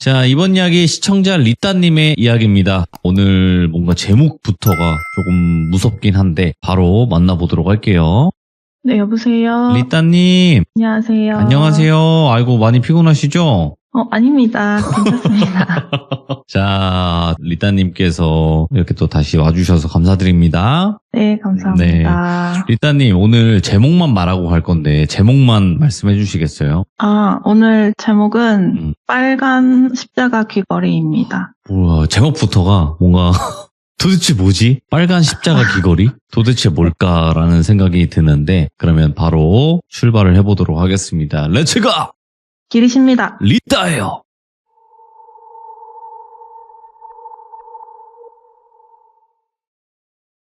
자, 이번 이야기 시청자 리따님의 이야기입니다. 오늘 뭔가 제목부터가 조금 무섭긴 한데 바로 만나보도록 할게요. 네, 여보세요. 리따님. 안녕하세요. 안녕하세요. 아이고, 많이 피곤하시죠? 아닙니다. 괜찮습니다. 자, 리따님께서 이렇게 또 다시 와주셔서 감사드립니다. 네, 감사합니다. 리따님, 오늘 제목만 말하고 갈 건데 제목만 말씀해 주시겠어요? 오늘 제목은 빨간 십자가 귀걸이입니다. 우와, 제목부터가 뭔가 도대체 뭐지? 빨간 십자가 귀걸이? 도대체 뭘까라는 생각이 드는데 그러면 바로 출발을 해보도록 하겠습니다. 렛츠고! 길이십니다. 리따예요.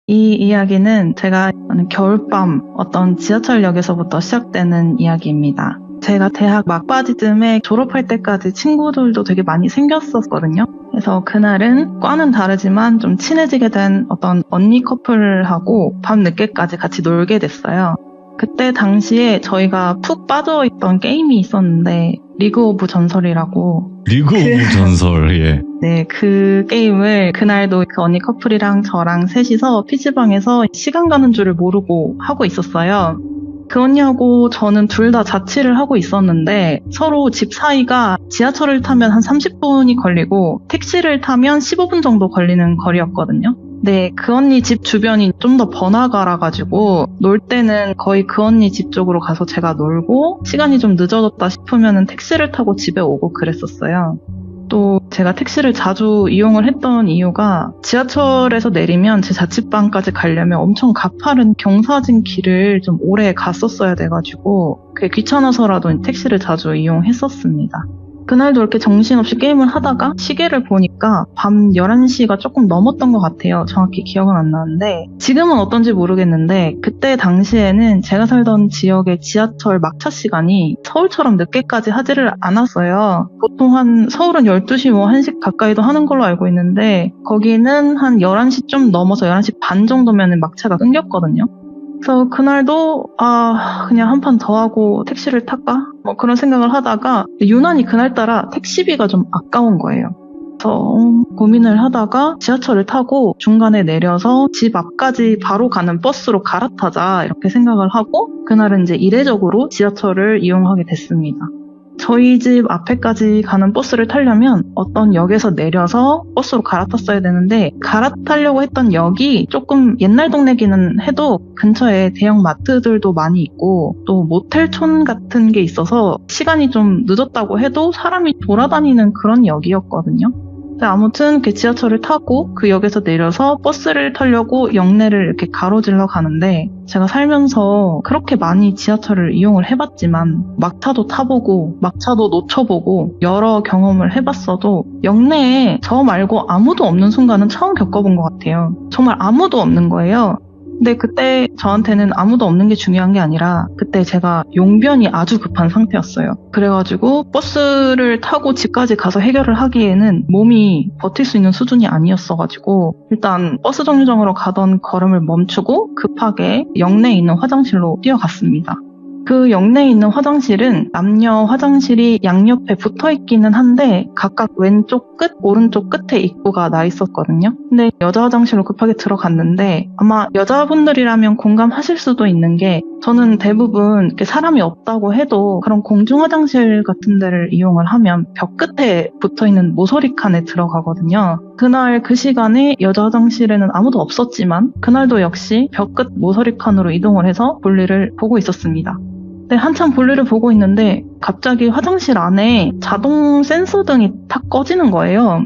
이 이야기는 제가 겨울밤 어떤 지하철역에서부터 시작되는 이야기입니다. 제가 대학 막바지쯤에 졸업할 때까지 친구들도 되게 많이 생겼었거든요. 그래서 그날은 과는 다르지만 좀 친해지게 된 어떤 언니 커플하고 밤 늦게까지 같이 놀게 됐어요. 그때 당시에 저희가 푹 빠져있던 게임이 있었는데 리그 오브 전설이라고. 리그 오브 전설, 예. 네, 그 게임을 그날도 그 언니 커플이랑 저랑 셋이서 PC방에서 시간 가는 줄을 모르고 하고 있었어요. 그 언니하고 저는 둘 다 자취를 하고 있었는데 서로 집 사이가 지하철을 타면 한 30분이 걸리고 택시를 타면 15분 정도 걸리는 거리였거든요. 네, 그 언니 집 주변이 좀 더 번화가라 가지고 놀 때는 거의 그 언니 집 쪽으로 가서 제가 놀고 시간이 좀 늦어졌다 싶으면 택시를 타고 집에 오고 그랬었어요. 또 제가 택시를 자주 이용을 했던 이유가 지하철에서 내리면 제 자취방까지 가려면 엄청 가파른 경사진 길을 좀 오래 갔었어야 돼가지고 그게 귀찮아서라도 택시를 자주 이용했었습니다. 그날도 이렇게 정신없이 게임을 하다가 시계를 보니까 밤 11시가 조금 넘었던 것 같아요. 정확히 기억은 안 나는데 지금은 어떤지 모르겠는데 그때 당시에는 제가 살던 지역의 지하철 막차 시간이 서울처럼 늦게까지 하지를 않았어요. 보통 한 서울은 12시 1시 가까이도 하는 걸로 알고 있는데 거기는 한 11시 좀 넘어서 11시 반 정도면 막차가 끊겼거든요. 그래서 그날도 그냥 한 판 더 하고 택시를 탈까? 그런 생각을 하다가 유난히 그날따라 택시비가 좀 아까운 거예요. 그래서 고민을 하다가 지하철을 타고 중간에 내려서 집 앞까지 바로 가는 버스로 갈아타자 이렇게 생각을 하고 그날은 이제 이례적으로 지하철을 이용하게 됐습니다. 저희 집 앞에까지 가는 버스를 타려면 어떤 역에서 내려서 버스로 갈아탔어야 되는데 갈아타려고 했던 역이 조금 옛날 동네기는 해도 근처에 대형 마트들도 많이 있고 또 모텔촌 같은 게 있어서 시간이 좀 늦었다고 해도 사람이 돌아다니는 그런 역이었거든요. 아무튼 그 지하철을 타고 그 역에서 내려서 버스를 타려고 역내를 이렇게 가로질러 가는데 제가 살면서 그렇게 많이 지하철을 이용을 해봤지만 막차도 타보고 막차도 놓쳐보고 여러 경험을 해봤어도 역내에 저 말고 아무도 없는 순간은 처음 겪어본 것 같아요. 정말 아무도 없는 거예요. 근데 그때 저한테는 아무도 없는 게 중요한 게 아니라 그때 제가 용변이 아주 급한 상태였어요. 그래가지고 버스를 타고 집까지 가서 해결을 하기에는 몸이 버틸 수 있는 수준이 아니었어가지고 일단 버스 정류장으로 가던 걸음을 멈추고 급하게 역내에 있는 화장실로 뛰어갔습니다. 그 역내에 있는 화장실은 남녀 화장실이 양옆에 붙어있기는 한데 각각 왼쪽 끝, 오른쪽 끝에 입구가 나 있었거든요. 근데 여자 화장실로 급하게 들어갔는데 아마 여자분들이라면 공감하실 수도 있는 게 저는 대부분 이렇게 사람이 없다고 해도 그런 공중 화장실 같은 데를 이용을 하면 벽 끝에 붙어있는 모서리 칸에 들어가거든요. 그날 그 시간에 여자 화장실에는 아무도 없었지만 그날도 역시 벽 끝 모서리 칸으로 이동을 해서 볼일을 보고 있었습니다. 네, 한참 볼일을 보고 있는데 갑자기 화장실 안에 자동 센서 등이 탁 꺼지는 거예요.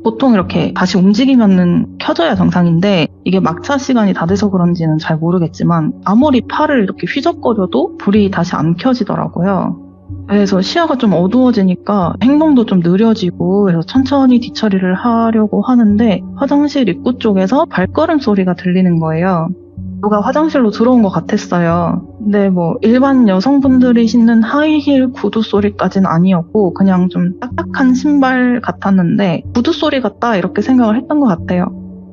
보통 이렇게 다시 움직이면은 켜져야 정상인데 이게 막차 시간이 다 돼서 그런지는 잘 모르겠지만 아무리 팔을 이렇게 휘적거려도 불이 다시 안 켜지더라고요. 그래서 시야가 좀 어두워지니까 행동도 좀 느려지고 그래서 천천히 뒤처리를 하려고 하는데 화장실 입구 쪽에서 발걸음 소리가 들리는 거예요. 누가 화장실로 들어온 것 같았어요. 근데 일반 여성분들이 신는 하이힐 구두 소리까지는 아니었고 그냥 좀 딱딱한 신발 같았는데 구두 소리 같다 이렇게 생각을 했던 것 같아요.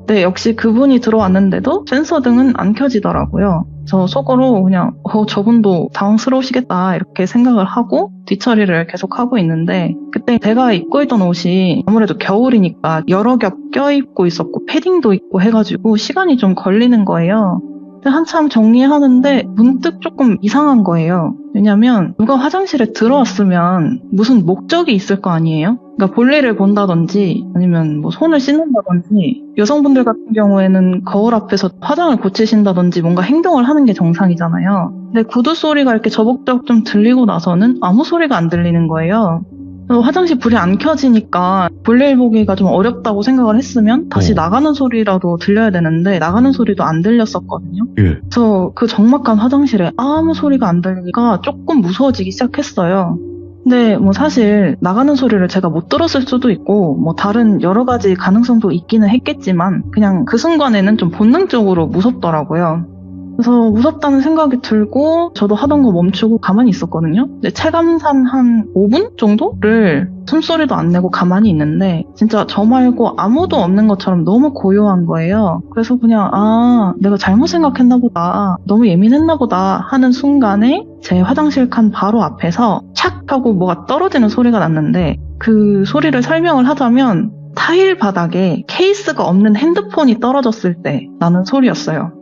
네, 역시 그분이 들어왔는데도 센서 등은 안 켜지더라고요. 저 속으로 그냥 저분도 당황스러우시겠다 이렇게 생각을 하고 뒤처리를 계속 하고 있는데, 그때 제가 입고 있던 옷이 아무래도 겨울이니까 여러 겹 껴입고 있었고 패딩도 입고 해가지고 시간이 좀 걸리는 거예요. 한참 정리하는데 문득 조금 이상한 거예요. 왜냐면 누가 화장실에 들어왔으면 무슨 목적이 있을 거 아니에요? 그러니까 볼일을 본다든지 아니면 뭐 손을 씻는다든지, 여성분들 같은 경우에는 거울 앞에서 화장을 고치신다든지 뭔가 행동을 하는 게 정상이잖아요. 근데 구두 소리가 이렇게 저벅저벅 좀 들리고 나서는 아무 소리가 안 들리는 거예요. 화장실 불이 안 켜지니까 볼일 보기가 좀 어렵다고 생각을 했으면 다시 나가는 소리라도 들려야 되는데 나가는 소리도 안 들렸었거든요. 예. 그래서 그 적막한 화장실에 아무 소리가 안 들리니까 조금 무서워지기 시작했어요. 근데 뭐 사실 나가는 소리를 제가 못 들었을 수도 있고 뭐 다른 여러 가지 가능성도 있기는 했겠지만 그냥 그 순간에는 좀 본능적으로 무섭더라고요. 그래서 무섭다는 생각이 들고 저도 하던 거 멈추고 가만히 있었거든요. 근데 체감상 한 5분 정도를 숨소리도 안 내고 가만히 있는데 진짜 저 말고 아무도 없는 것처럼 너무 고요한 거예요. 그래서 그냥 내가 잘못 생각했나 보다, 너무 예민했나 보다 하는 순간에 제 화장실 칸 바로 앞에서 착 하고 뭐가 떨어지는 소리가 났는데, 그 소리를 설명을 하자면 타일 바닥에 케이스가 없는 핸드폰이 떨어졌을 때 나는 소리였어요.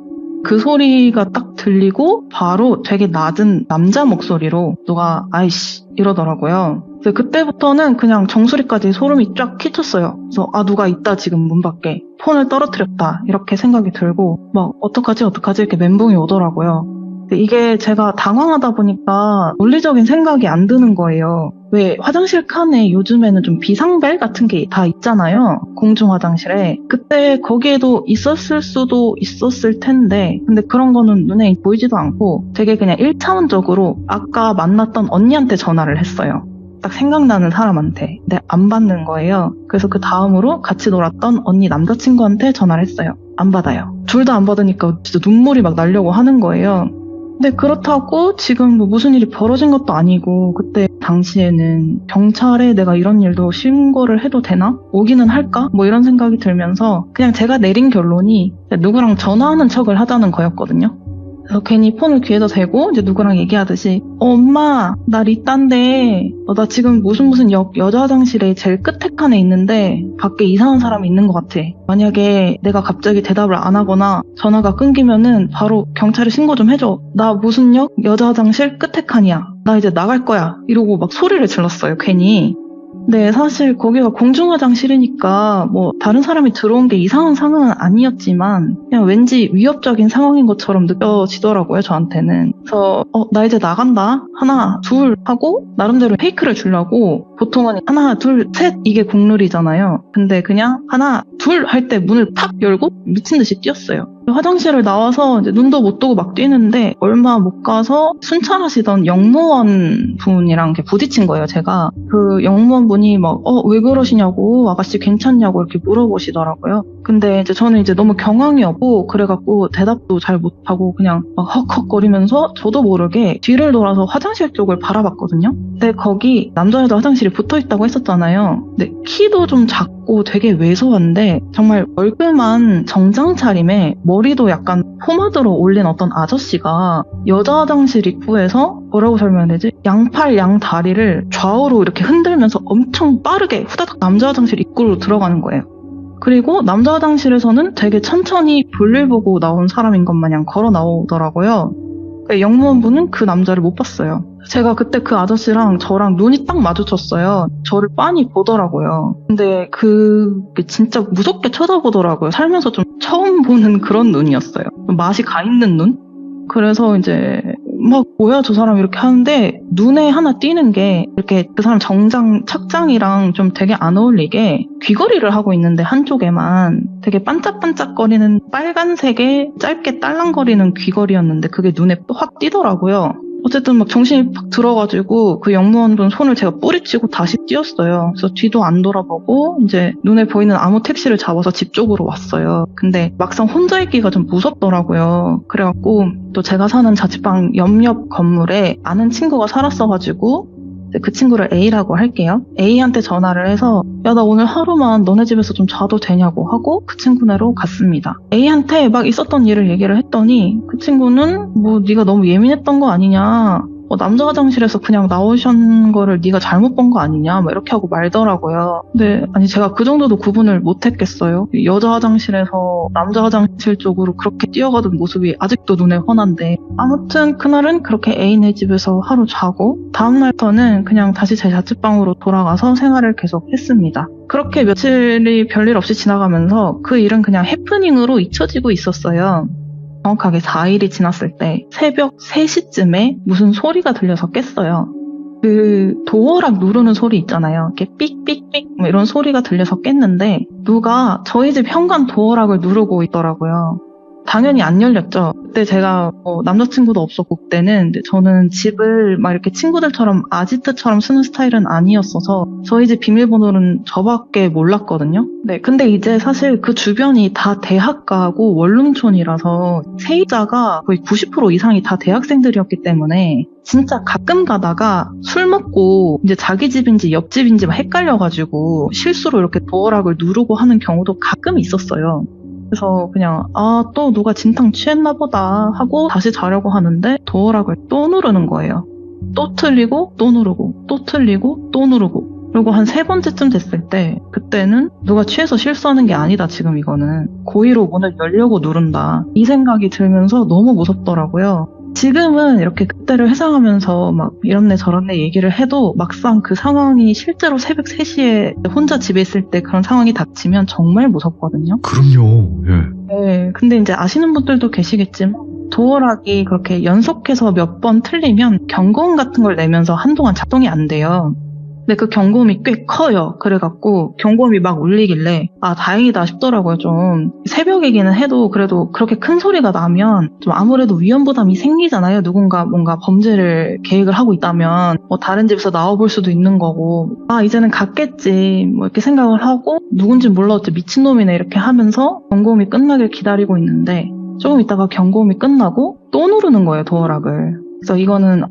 그 소리가 딱 들리고 바로 되게 낮은 남자 목소리로 누가 아이씨 이러더라고요. 그때부터는 그냥 정수리까지 소름이 쫙 끼쳤어요. 그래서 누가 있다 지금 문 밖에, 폰을 떨어뜨렸다 이렇게 생각이 들고 막 어떡하지 이렇게 멘붕이 오더라고요. 이게 제가 당황하다 보니까 논리적인 생각이 안 드는 거예요. 왜 화장실 칸에 요즘에는 좀 비상벨 같은 게 다 있잖아요. 공중 화장실에. 그때 거기에도 있었을 수도 있었을 텐데, 근데 그런 거는 눈에 보이지도 않고 되게 그냥 1차원적으로 아까 만났던 언니한테 전화를 했어요. 딱 생각나는 사람한테. 근데 안 받는 거예요. 그래서 그 다음으로 같이 놀았던 언니 남자친구한테 전화를 했어요. 안 받아요. 둘 다 안 받으니까 진짜 눈물이 막 나려고 하는 거예요. 근데 그렇다고 지금 뭐 무슨 일이 벌어진 것도 아니고, 그때 당시에는 경찰에 내가 이런 일도 신고를 해도 되나? 오기는 할까? 뭐 이런 생각이 들면서 그냥 제가 내린 결론이 누구랑 전화하는 척을 하자는 거였거든요. 그래서 괜히 폰을 귀에다 대고 이제 누구랑 얘기하듯이 엄마 나 리딴데 나 지금 무슨 여자 화장실에 제일 끝에 칸에 있는데 밖에 이상한 사람이 있는 것 같아. 만약에 내가 갑자기 대답을 안 하거나 전화가 끊기면은 바로 경찰에 신고 좀 해줘. 나 무슨 역 여자 화장실 끝에 칸이야. 나 이제 나갈 거야. 이러고 막 소리를 질렀어요. 괜히. 네, 사실 거기가 공중 화장실이니까 뭐 다른 사람이 들어온 게 이상한 상황은 아니었지만 그냥 왠지 위협적인 상황인 것처럼 느껴지더라고요, 저한테는. 그래서 나 이제 나간다. 하나, 둘 하고 나름대로 페이크를 주려고 보통은 하나, 둘, 셋 이게 국룰이잖아요. 근데 그냥 하나, 둘 할 때 문을 팍 열고 미친 듯이 뛰었어요. 화장실을 나와서 이제 눈도 못 뜨고 막 뛰는데 얼마 못 가서 순찰하시던 영무원 분이랑 이렇게 부딪힌 거예요, 제가. 그 영무원 분이 막 왜 그러시냐고, 아가씨 괜찮냐고 이렇게 물어보시더라고요. 근데 이제 저는 이제 너무 경황이 없고 그래갖고 대답도 잘 못하고 그냥 막 헉헉거리면서 저도 모르게 뒤를 돌아서 화장실 쪽을 바라봤거든요. 근데 거기 남자 여자 화장실이 붙어있다고 했었잖아요. 근데 키도 좀 작고 되게 왜소한데 정말 얼굴만 정장 차림에 머리도 약간 포마드로 올린 어떤 아저씨가 여자 화장실 입구에서 뭐라고 설명해야 되지? 양팔 양다리를 좌우로 이렇게 흔들면서 엄청 빠르게 후다닥 남자 화장실 입구로 들어가는 거예요. 그리고 남자 화장실에서는 되게 천천히 볼일 보고 나온 사람인 것 마냥 걸어 나오더라고요. 영무원분은 그 남자를 못 봤어요. 제가 그때 그 아저씨랑 저랑 눈이 딱 마주쳤어요. 저를 빤히 보더라고요. 근데 그게 진짜 무섭게 쳐다보더라고요. 살면서 좀 처음 보는 그런 눈이었어요. 맛이 가 있는 눈? 그래서 이제 막 뭐야 저 사람 이렇게 하는데 눈에 하나 띄는 게 이렇게 그 사람 정장 착장이랑 좀 되게 안 어울리게 귀걸이를 하고 있는데 한쪽에만 되게 반짝반짝거리는 빨간색의 짧게 딸랑거리는 귀걸이였는데 그게 눈에 확 띄더라고요. 어쨌든 막 정신이 팍 들어가지고 그 영무원분 손을 제가 뿌리치고 다시 뛰었어요. 그래서 뒤도 안 돌아보고 이제 눈에 보이는 아무 택시를 잡아서 집 쪽으로 왔어요. 근데 막상 혼자 있기가 좀 무섭더라고요. 그래갖고 또 제가 사는 자취방 옆 건물에 아는 친구가 살았어가지고 그 친구를 A라고 할게요. A한테 전화를 해서 야, 나 오늘 하루만 너네 집에서 좀 자도 되냐고 하고 그 친구네로 갔습니다. A한테 막 있었던 일을 얘기를 했더니 그 친구는 뭐 네가 너무 예민했던 거 아니냐, 남자 화장실에서 그냥 나오신 거를 네가 잘못 본 거 아니냐 막 이렇게 하고 말더라고요. 근데 아니 제가 그 정도도 구분을 못 했겠어요. 여자 화장실에서 남자 화장실 쪽으로 그렇게 뛰어가던 모습이 아직도 눈에 훤한데, 아무튼 그날은 그렇게 A네 집에서 하루 자고 다음날부터는 그냥 다시 제 자취방으로 돌아가서 생활을 계속 했습니다. 그렇게 며칠이 별일 없이 지나가면서 그 일은 그냥 해프닝으로 잊혀지고 있었어요. 정확하게 4일이 지났을 때 새벽 3시쯤에 무슨 소리가 들려서 깼어요. 그 도어락 누르는 소리 있잖아요. 이렇게 삑삑삑 이런 소리가 들려서 깼는데 누가 저희 집 현관 도어락을 누르고 있더라고요. 당연히 안 열렸죠. 그때 제가 남자친구도 없었고 그때는 저는 집을 막 이렇게 친구들처럼 아지트처럼 쓰는 스타일은 아니었어서 저희 집 비밀번호는 저밖에 몰랐거든요. 네, 근데 이제 사실 그 주변이 다 대학가고 원룸촌이라서 세입자가 거의 90% 이상이 다 대학생들이었기 때문에 진짜 가끔 가다가 술 먹고 이제 자기 집인지 옆집인지 막 헷갈려가지고 실수로 이렇게 도어락을 누르고 하는 경우도 가끔 있었어요. 그래서 그냥 또 누가 진탕 취했나 보다 하고 다시 자려고 하는데 도어락을 또 누르는 거예요. 또 틀리고 또 누르고 또 틀리고 또 누르고, 그리고 한 3번째쯤 됐을 때 그때는 누가 취해서 실수하는 게 아니다, 지금 이거는 고의로 문을 열려고 누른다, 이 생각이 들면서 너무 무섭더라고요. 지금은 이렇게 그때를 회상하면서 막 이런네 저런네 얘기를 해도 막상 그 상황이 실제로 새벽 3시에 혼자 집에 있을 때 그런 상황이 닥치면 정말 무섭거든요. 그럼요. 예. 네, 근데 이제 아시는 분들도 계시겠지만 도어락이 그렇게 연속해서 몇 번 틀리면 경고음 같은 걸 내면서 한동안 작동이 안 돼요. 근데 그 경고음이 꽤 커요. 그래갖고 경고음이 막 울리길래 다행이다 싶더라고요. 좀 새벽이기는 해도 그래도 그렇게 큰 소리가 나면 좀 아무래도 위험부담이 생기잖아요. 누군가 뭔가 범죄를 계획을 하고 있다면 다른 집에서 나와볼 수도 있는 거고, 이제는 갔겠지 뭐 이렇게 생각을 하고 누군지 몰라 어째 미친놈이네 이렇게 하면서 경고음이 끝나길 기다리고 있는데 조금 있다가 경고음이 끝나고 또 누르는 거예요, 도어락을. 그래서 이거는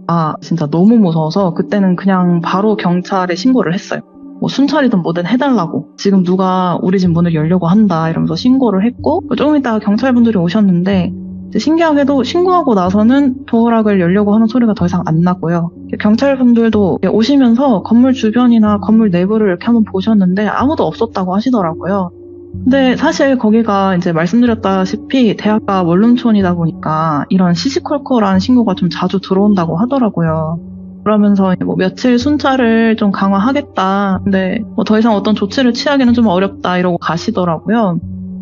진짜 너무 무서워서 그때는 그냥 바로 경찰에 신고를 했어요. 뭐 순찰이든 뭐든 해달라고, 지금 누가 우리 집 문을 열려고 한다 이러면서 신고를 했고, 조금 있다가 경찰분들이 오셨는데 신기하게도 신고하고 나서는 도어락을 열려고 하는 소리가 더 이상 안 나고요. 경찰분들도 오시면서 건물 주변이나 건물 내부를 이렇게 한번 보셨는데 아무도 없었다고 하시더라고요. 근데 사실 거기가 이제 말씀드렸다시피 대학가 원룸촌이다 보니까 이런 시시콜콜한 신고가 좀 자주 들어온다고 하더라고요. 그러면서 뭐 며칠 순찰을 좀 강화하겠다, 근데 더 이상 어떤 조치를 취하기는 좀 어렵다 이러고 가시더라고요.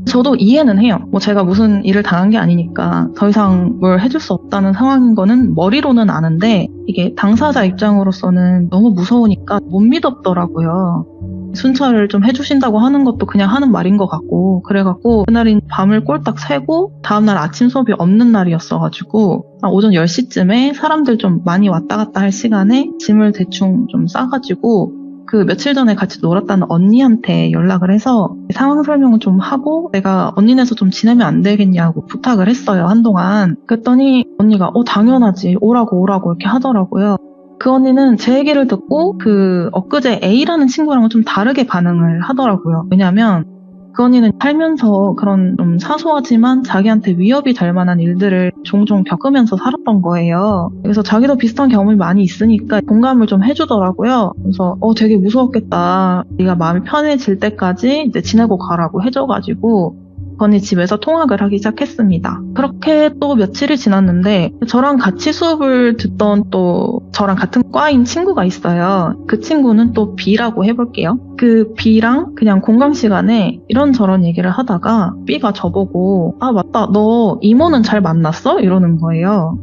저도 이해는 해요. 제가 무슨 일을 당한 게 아니니까 더 이상 뭘 해줄 수 없다는 상황인 거는 머리로는 아는데 이게 당사자 입장으로서는 너무 무서우니까 못 믿었더라고요. 순찰을 좀 해주신다고 하는 것도 그냥 하는 말인 것 같고, 그래갖고 그날인 밤을 꼴딱 새고 다음날 아침 수업이 없는 날이었어가지고 오전 10시쯤에 사람들 좀 많이 왔다 갔다 할 시간에 짐을 대충 좀 싸가지고 그 며칠 전에 같이 놀았다는 언니한테 연락을 해서 상황 설명을 좀 하고 내가 언니네서 좀 지내면 안 되겠냐고 부탁을 했어요, 한동안. 그랬더니 언니가 당연하지, 오라고 이렇게 하더라고요. 그 언니는 제 얘기를 듣고 그 엊그제 A라는 친구랑은 좀 다르게 반응을 하더라고요. 왜냐면 그 언니는 살면서 그런 좀 사소하지만 자기한테 위협이 될 만한 일들을 종종 겪으면서 살았던 거예요. 그래서 자기도 비슷한 경험이 많이 있으니까 공감을 좀 해주더라고요. 그래서 되게 무서웠겠다, 네가 마음이 편해질 때까지 이제 지내고 가라고 해줘가지고 그 언니 집에서 통학을 하기 시작했습니다. 그렇게 또 며칠이 지났는데 저랑 같이 수업을 듣던 또 저랑 같은 과인 친구가 있어요. 그 친구는 또 B라고 해볼게요. 그 B랑 그냥 공강 시간에 이런저런 얘기를 하다가 B가 저보고 맞다, 너 이모는 잘 만났어? 이러는 거예요.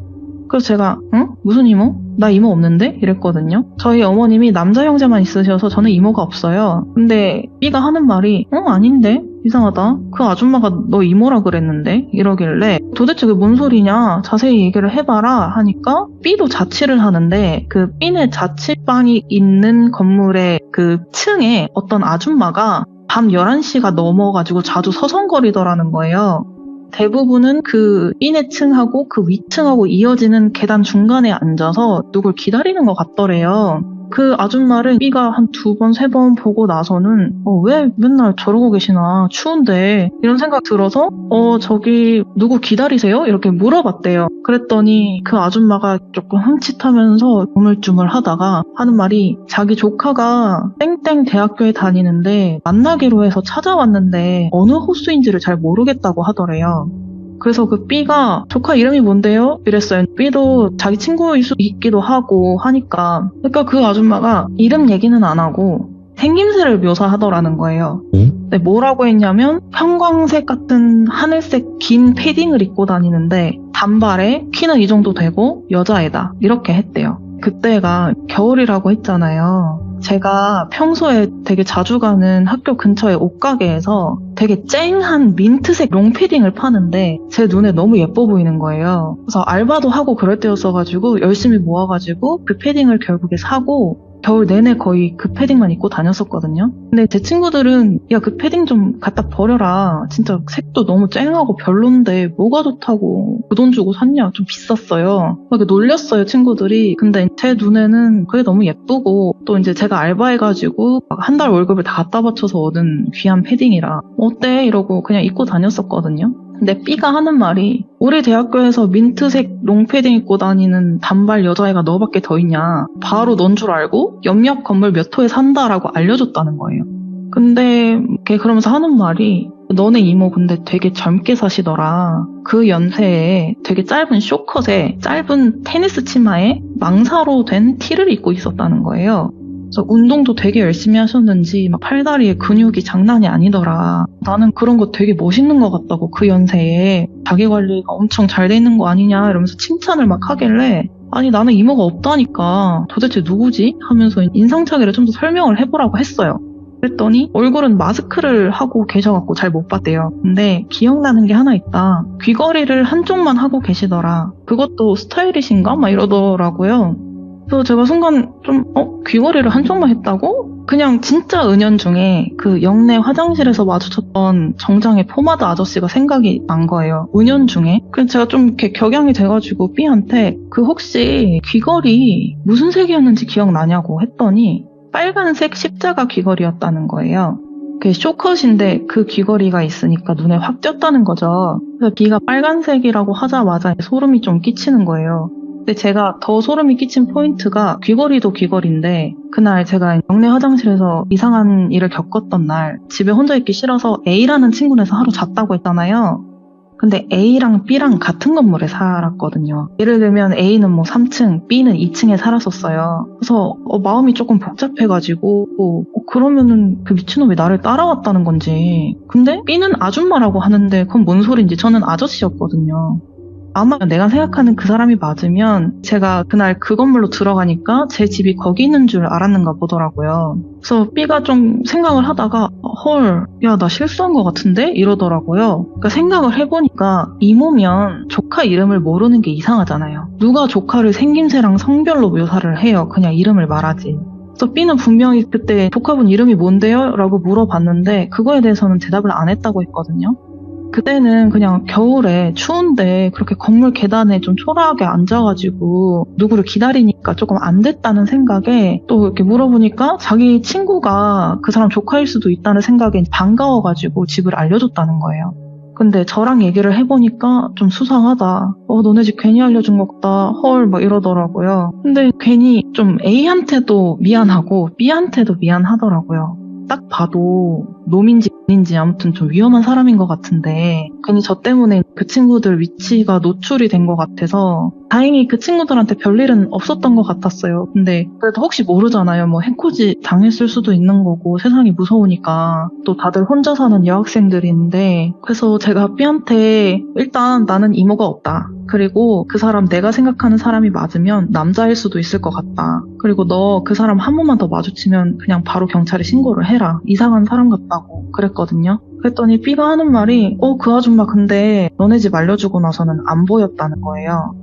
그래서 제가 응? 무슨 이모? 나 이모 없는데? 이랬거든요. 저희 어머님이 남자 형제만 있으셔서 저는 이모가 없어요. 근데 B가 하는 말이 아닌데? 이상하다. 그 아줌마가 너 이모라 그랬는데? 이러길래 도대체 그게 뭔 소리냐? 자세히 얘기를 해봐라 하니까 B도 자취를 하는데 그 B네 자취방이 있는 건물의 그 층에 어떤 아줌마가 밤 11시가 넘어가지고 자주 서성거리더라는 거예요. 대부분은 그 B네 층하고 그 위층하고 이어지는 계단 중간에 앉아서 누굴 기다리는 것 같더래요. 그 아줌마를 B가 한 2번, 3번 보고 나서는 왜 맨날 저러고 계시나 추운데 이런 생각 들어서 저기 누구 기다리세요? 이렇게 물어봤대요. 그랬더니 그 아줌마가 조금 흠칫하면서 우물쭈물 하다가 하는 말이 자기 조카가 땡땡 대학교에 다니는데 만나기로 해서 찾아왔는데 어느 호수인지를 잘 모르겠다고 하더래요. 그래서 그 B가 조카 이름이 뭔데요? 이랬어요. B도 자기 친구일 수 있기도 하고 하니까 그러니까 그 아줌마가 이름 얘기는 안 하고 생김새를 묘사하더라는 거예요. 근데 뭐라고 했냐면 형광색 같은 하늘색 긴 패딩을 입고 다니는데 단발에 키는 이 정도 되고 여자애다 이렇게 했대요. 그때가 겨울이라고 했잖아요. 제가 평소에 되게 자주 가는 학교 근처의 옷가게에서 되게 쨍한 민트색 롱패딩을 파는데 제 눈에 너무 예뻐 보이는 거예요. 그래서 알바도 하고 그럴 때였어가지고 열심히 모아가지고 그 패딩을 결국에 사고 겨울 내내 거의 그 패딩만 입고 다녔었거든요. 근데 제 친구들은 야, 그 패딩 좀 갖다 버려라. 진짜 색도 너무 쨍하고 별론데 뭐가 좋다고 그 돈 주고 샀냐. 좀 비쌌어요. 막 놀렸어요, 친구들이. 근데 제 눈에는 그게 너무 예쁘고 또 이제 제가 알바해가지고 한 달 월급을 다 갖다 바쳐서 얻은 귀한 패딩이라 어때? 이러고 그냥 입고 다녔었거든요. 근데 B가 하는 말이 우리 대학교에서 민트색 롱패딩 입고 다니는 단발 여자애가 너밖에 더 있냐. 바로 넌 줄 알고 옆 건물 몇 호에 산다라고 알려줬다는 거예요. 근데 걔 그러면서 하는 말이 너네 이모 근데 되게 젊게 사시더라. 그 연세에 되게 짧은 쇼컷에 짧은 테니스 치마에 망사로 된 티를 입고 있었다는 거예요. 그래서 운동도 되게 열심히 하셨는지 막 팔다리에 근육이 장난이 아니더라. 나는 그런 거 되게 멋있는 것 같다고 그 연세에 자기 관리가 엄청 잘 돼 있는 거 아니냐 이러면서 칭찬을 막 하길래 아니 나는 이모가 없다니까 도대체 누구지? 하면서 인상착의를 좀 더 설명을 해보라고 했어요. 그랬더니 얼굴은 마스크를 하고 계셔갖고 잘 못 봤대요. 근데 기억나는 게 하나 있다. 귀걸이를 한쪽만 하고 계시더라. 그것도 스타일이신가? 막 이러더라고요. 그래서 제가 순간 좀 귀걸이를 한쪽만 했다고? 그냥 진짜 은연중에 그 역내 화장실에서 마주쳤던 정장의 포마드 아저씨가 생각이 난 거예요. 은연중에. 그래서 제가 좀 이렇게 격양이 돼가지고 B한테 그 혹시 귀걸이 무슨 색이었는지 기억나냐고 했더니 빨간색 십자가 귀걸이였다는 거예요. 그게 쇼컷인데 그 귀걸이가 있으니까 눈에 확 띄었다는 거죠. 그래서 B가 빨간색이라고 하자마자 소름이 좀 끼치는 거예요. 근데 제가 더 소름이 끼친 포인트가 귀걸이도 귀걸이인데 그날 제가 영내 화장실에서 이상한 일을 겪었던 날 집에 혼자 있기 싫어서 A라는 친구네서 하루 잤다고 했잖아요. 근데 A랑 B랑 같은 건물에 살았거든요. 예를 들면 A는 3층, B는 2층에 살았었어요. 그래서 마음이 조금 복잡해가지고 그러면은 그 미친놈이 나를 따라왔다는 건지. 근데 B는 아줌마라고 하는데 그건 뭔 소린지 저는 아저씨였거든요. 아마 내가 생각하는 그 사람이 맞으면 제가 그날 그 건물로 들어가니까 제 집이 거기 있는 줄 알았는가 보더라고요. 그래서 B가 좀 생각을 하다가 헐, 야, 나 실수한 것 같은데? 이러더라고요. 그러니까 생각을 해보니까 이모면 조카 이름을 모르는 게 이상하잖아요. 누가 조카를 생김새랑 성별로 묘사를 해요. 그냥 이름을 말하지. 그래서 B는 분명히 그때 조카분 이름이 뭔데요? 라고 물어봤는데 그거에 대해서는 대답을 안 했다고 했거든요. 그때는 그냥 겨울에 추운데 그렇게 건물 계단에 좀 초라하게 앉아가지고 누구를 기다리니까 조금 안 됐다는 생각에 또 이렇게 물어보니까 자기 친구가 그 사람 조카일 수도 있다는 생각에 반가워가지고 집을 알려줬다는 거예요. 근데 저랑 얘기를 해보니까 좀 수상하다. 너네 집 괜히 알려준 것 같다. 헐, 막 이러더라고요. 근데 괜히 좀 A한테도 미안하고 B한테도 미안하더라고요. 딱 봐도 놈인지 아닌지 아무튼 좀 위험한 사람인 것 같은데 괜히 저 때문에 그 친구들 위치가 노출이 된 것 같아서 다행히 그 친구들한테 별일은 없었던 것 같았어요. 근데 그래도 혹시 모르잖아요. 해코지 당했을 수도 있는 거고 세상이 무서우니까 또 다들 혼자 사는 여학생들인데 그래서 제가 B한테 일단 나는 이모가 없다. 그리고 그 사람 내가 생각하는 사람이 맞으면 남자일 수도 있을 것 같다. 그리고 너 그 사람 한 번만 더 마주치면 그냥 바로 경찰에 신고를 해라. 이상한 사람 같다고 그랬거든요. 그랬더니 B가 하는 말이 그 아줌마 근데 너네 집 알려주고 나서는 안 보였다는 거예요.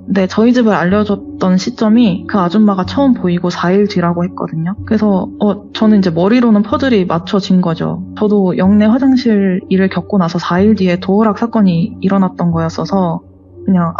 근데 저희 집을 알려줬던 시점이 그 아줌마가 처음 보이고 4일 뒤라고 했거든요. 그래서 저는 이제 머리로는 퍼즐이 맞춰진 거죠. 저도 영내 화장실 일을 겪고 나서 4일 뒤에 도어락 사건이 일어났던 거였어서 그냥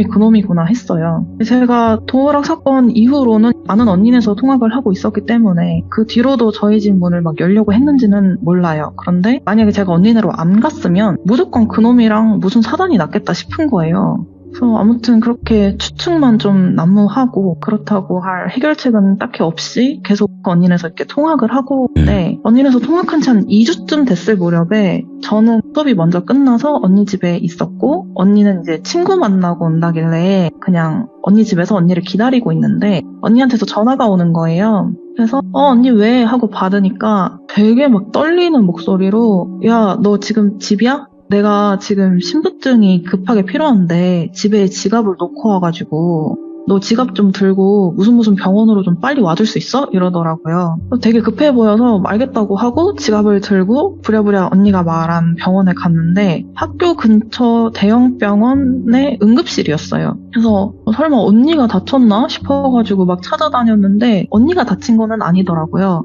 그놈이구나 했어요. 제가 도어락 사건 이후로는 아는 언니네서 통학을 하고 있었기 때문에 그 뒤로도 저희 집 문을 막 열려고 했는지는 몰라요. 그런데 만약에 제가 언니네로 안 갔으면 무조건 그놈이랑 무슨 사단이 났겠다 싶은 거예요. 그래서 아무튼 그렇게 추측만 좀 난무하고 그렇다고 할 해결책은 딱히 없이 계속 언니네서 이렇게 통학을 하고 있는데 언니네서 통학한 지 한 2주쯤 됐을 무렵에 저는 수업이 먼저 끝나서 언니 집에 있었고 언니는 이제 친구 만나고 온다길래 그냥 언니 집에서 언니를 기다리고 있는데 언니한테서 전화가 오는 거예요. 그래서 언니 왜? 하고 받으니까 되게 막 떨리는 목소리로 야, 너 지금 집이야? 내가 지금 신분증이 급하게 필요한데 집에 지갑을 놓고 와가지고 너 지갑 좀 들고 무슨 병원으로 좀 빨리 와줄 수 있어? 이러더라고요. 되게 급해 보여서 알겠다고 하고 지갑을 들고 부랴부랴 언니가 말한 병원에 갔는데 학교 근처 대형 병원의 응급실이었어요. 그래서 설마 언니가 다쳤나 싶어가지고 막 찾아다녔는데 언니가 다친 거는 아니더라고요.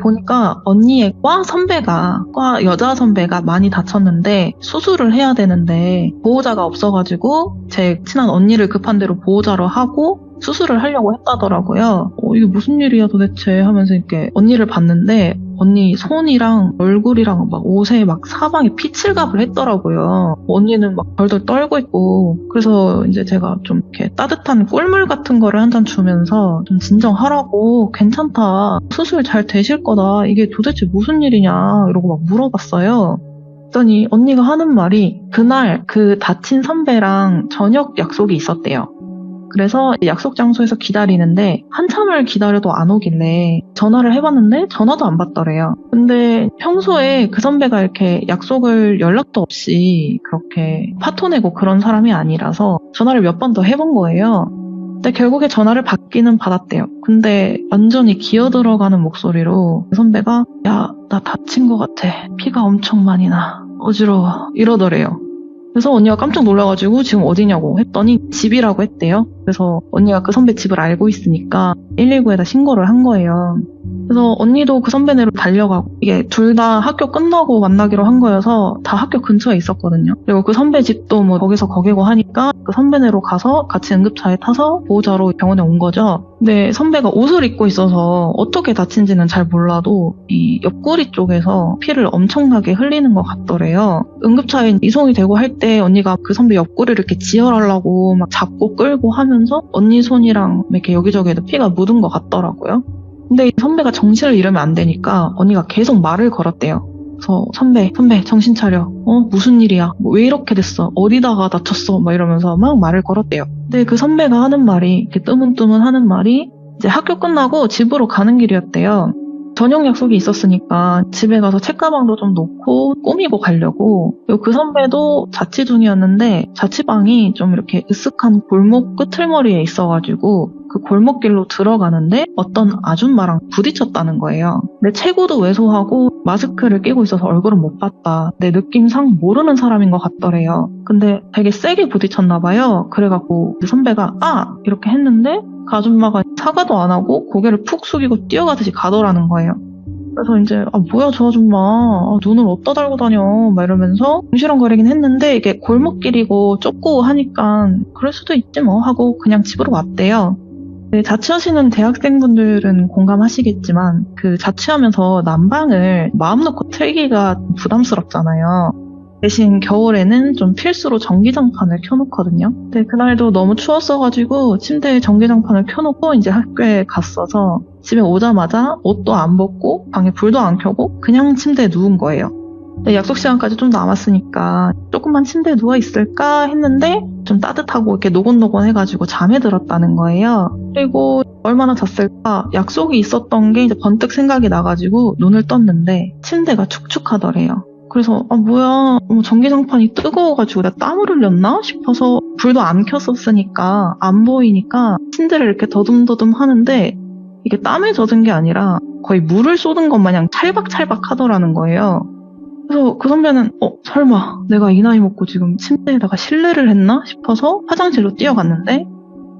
보니까 언니의 과 여자 선배가 많이 다쳤는데 수술을 해야 되는데 보호자가 없어가지고 제 친한 언니를 급한 대로 보호자로 하고 수술을 하려고 했다더라고요. 이게 무슨 일이야 도대체 하면서 이렇게 언니를 봤는데 언니 손이랑 얼굴이랑 막 옷에 막 사방에 피칠갑을 했더라고요. 언니는 막 덜덜 떨고 있고 그래서 이제 제가 좀 이렇게 따뜻한 꿀물 같은 거를 한 잔 주면서 좀 진정하라고 괜찮다 수술 잘 되실 거다 이게 도대체 무슨 일이냐 이러고 막 물어봤어요. 그랬더니 언니가 하는 말이 그날 그 다친 선배랑 저녁 약속이 있었대요. 그래서 약속 장소에서 기다리는데 한참을 기다려도 안 오길래 전화를 해봤는데 전화도 안 받더래요. 근데 평소에 그 선배가 이렇게 약속을 연락도 없이 그렇게 파토내고 그런 사람이 아니라서 전화를 몇 번 더 해본 거예요. 근데 결국에 전화를 받기는 받았대요. 근데 완전히 기어들어가는 목소리로 그 선배가 야, 나 다친 것 같아. 피가 엄청 많이 나. 어지러워. 이러더래요. 그래서 언니가 깜짝 놀라가지고 지금 어디냐고 했더니 집이라고 했대요. 그래서 언니가 그 선배 집을 알고 있으니까 119에다 신고를 한 거예요. 그래서 언니도 그 선배네로 달려가고 이게 둘 다 학교 끝나고 만나기로 한 거여서 다 학교 근처에 있었거든요. 그리고 그 선배 집도 뭐 거기서 거기고 하니까 그 선배네로 가서 같이 응급차에 타서 보호자로 병원에 온 거죠. 근데 선배가 옷을 입고 있어서 어떻게 다친지는 잘 몰라도 이 옆구리 쪽에서 피를 엄청나게 흘리는 것 같더래요. 응급차에 이송이 되고 할 때 언니가 그 선배 옆구리를 이렇게 지혈하려고 막 잡고 끌고 하면서 언니 손이랑 이렇게 여기저기에도 피가 묻은 것 같더라고요. 근데 이 선배가 정신을 잃으면 안 되니까 언니가 계속 말을 걸었대요. 그래서 선배 정신 차려. 무슨 일이야? 왜 이렇게 됐어? 어디다가 다쳤어? 막 이러면서 막 말을 걸었대요. 근데 그 선배가 하는 말이 이렇게 뜨문뜨문 하는 말이 이제 학교 끝나고 집으로 가는 길이었대요. 저녁 약속이 있었으니까 집에 가서 책가방도 좀 놓고 꾸미고 가려고. 그리고 그 선배도 자취 중이었는데 자취방이 좀 이렇게 으쓱한 골목 끄틀머리에 있어가지고 그 골목길로 들어가는데 어떤 아줌마랑 부딪혔다는 거예요. 내 체구도 왜소하고 마스크를 끼고 있어서 얼굴은 못 봤다. 내 느낌상 모르는 사람인 것 같더래요. 근데 되게 세게 부딪혔나 봐요. 그래갖고 선배가 이렇게 했는데 그 아줌마가 사과도 안 하고 고개를 푹 숙이고 뛰어가듯이 가더라는 거예요. 그래서 이제 뭐야 저 아줌마 눈을 어디다 달고 다녀 막 이러면서 궁시렁거리긴 했는데 이게 골목길이고 좁고 하니까 그럴 수도 있지 뭐 하고 그냥 집으로 왔대요. 네, 자취하시는 대학생분들은 공감하시겠지만 그 자취하면서 난방을 마음 놓고 틀기가 부담스럽잖아요. 대신 겨울에는 좀 필수로 전기장판을 켜놓거든요. 근데 그날도 너무 추웠어가지고 침대에 전기장판을 켜놓고 이제 학교에 갔어서 집에 오자마자 옷도 안 벗고 방에 불도 안 켜고 그냥 침대에 누운 거예요. 근데 약속 시간까지 좀 남았으니까 조금만 침대에 누워 있을까 했는데 좀 따뜻하고 이렇게 노곤노곤해가지고 잠에 들었다는 거예요. 그리고 얼마나 잤을까? 약속이 있었던 게 이제 번뜩 생각이 나가지고 눈을 떴는데 침대가 축축하더래요. 그래서 뭐야 전기장판이 뜨거워가지고 내가 땀을 흘렸나 싶어서 불도 안 켰었으니까 안 보이니까 침대를 이렇게 더듬더듬 하는데 이게 땀에 젖은 게 아니라 거의 물을 쏟은 것 마냥 찰박찰박 하더라는 거예요. 그래서 그 선배는 설마 내가 이 나이 먹고 지금 침대에다가 실례를 했나 싶어서 화장실로 뛰어갔는데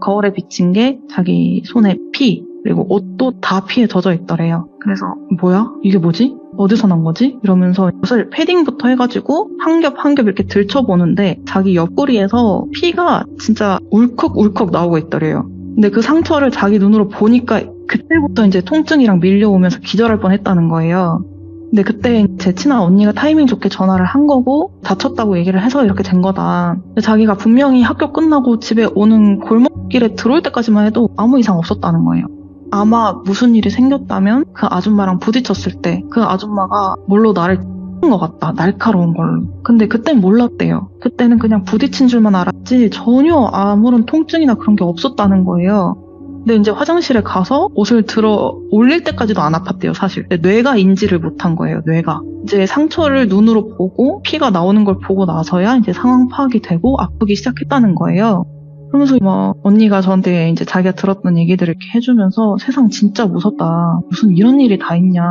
거울에 비친 게 자기 손에 피 그리고 옷도 다 피에 젖어 있더래요. 그래서 뭐야? 이게 뭐지? 어디서 난 거지? 이러면서 옷을 패딩부터 해가지고 한 겹 한 겹 이렇게 들춰보는데 자기 옆구리에서 피가 진짜 울컥울컥 나오고 있더래요. 근데 그 상처를 자기 눈으로 보니까 그때부터 이제 통증이랑 밀려오면서 기절할 뻔했다는 거예요. 근데 그때 제 친한 언니가 타이밍 좋게 전화를 한 거고 다쳤다고 얘기를 해서 이렇게 된 거다. 근데 자기가 분명히 학교 끝나고 집에 오는 골목길에 들어올 때까지만 해도 아무 이상 없었다는 거예요. 아마 무슨 일이 생겼다면 그 아줌마랑 부딪혔을 때 그 아줌마가 뭘로 나를 것 같다. 날카로운 걸로. 근데 그땐 몰랐대요. 그때는 그냥 부딪힌 줄만 알았지 전혀 아무런 통증이나 그런 게 없었다는 거예요. 근데 이제 화장실에 가서 옷을 들어 올릴 때까지도 안 아팠대요, 사실. 근데 뇌가 인지를 못한 거예요, 뇌가. 이제 상처를 눈으로 보고 피가 나오는 걸 보고 나서야 이제 상황 파악이 되고 아프기 시작했다는 거예요. 그러면서 막 언니가 저한테 이제 자기가 들었던 얘기들을 이렇게 해주면서 세상 진짜 무섭다. 무슨 이런 일이 다 있냐.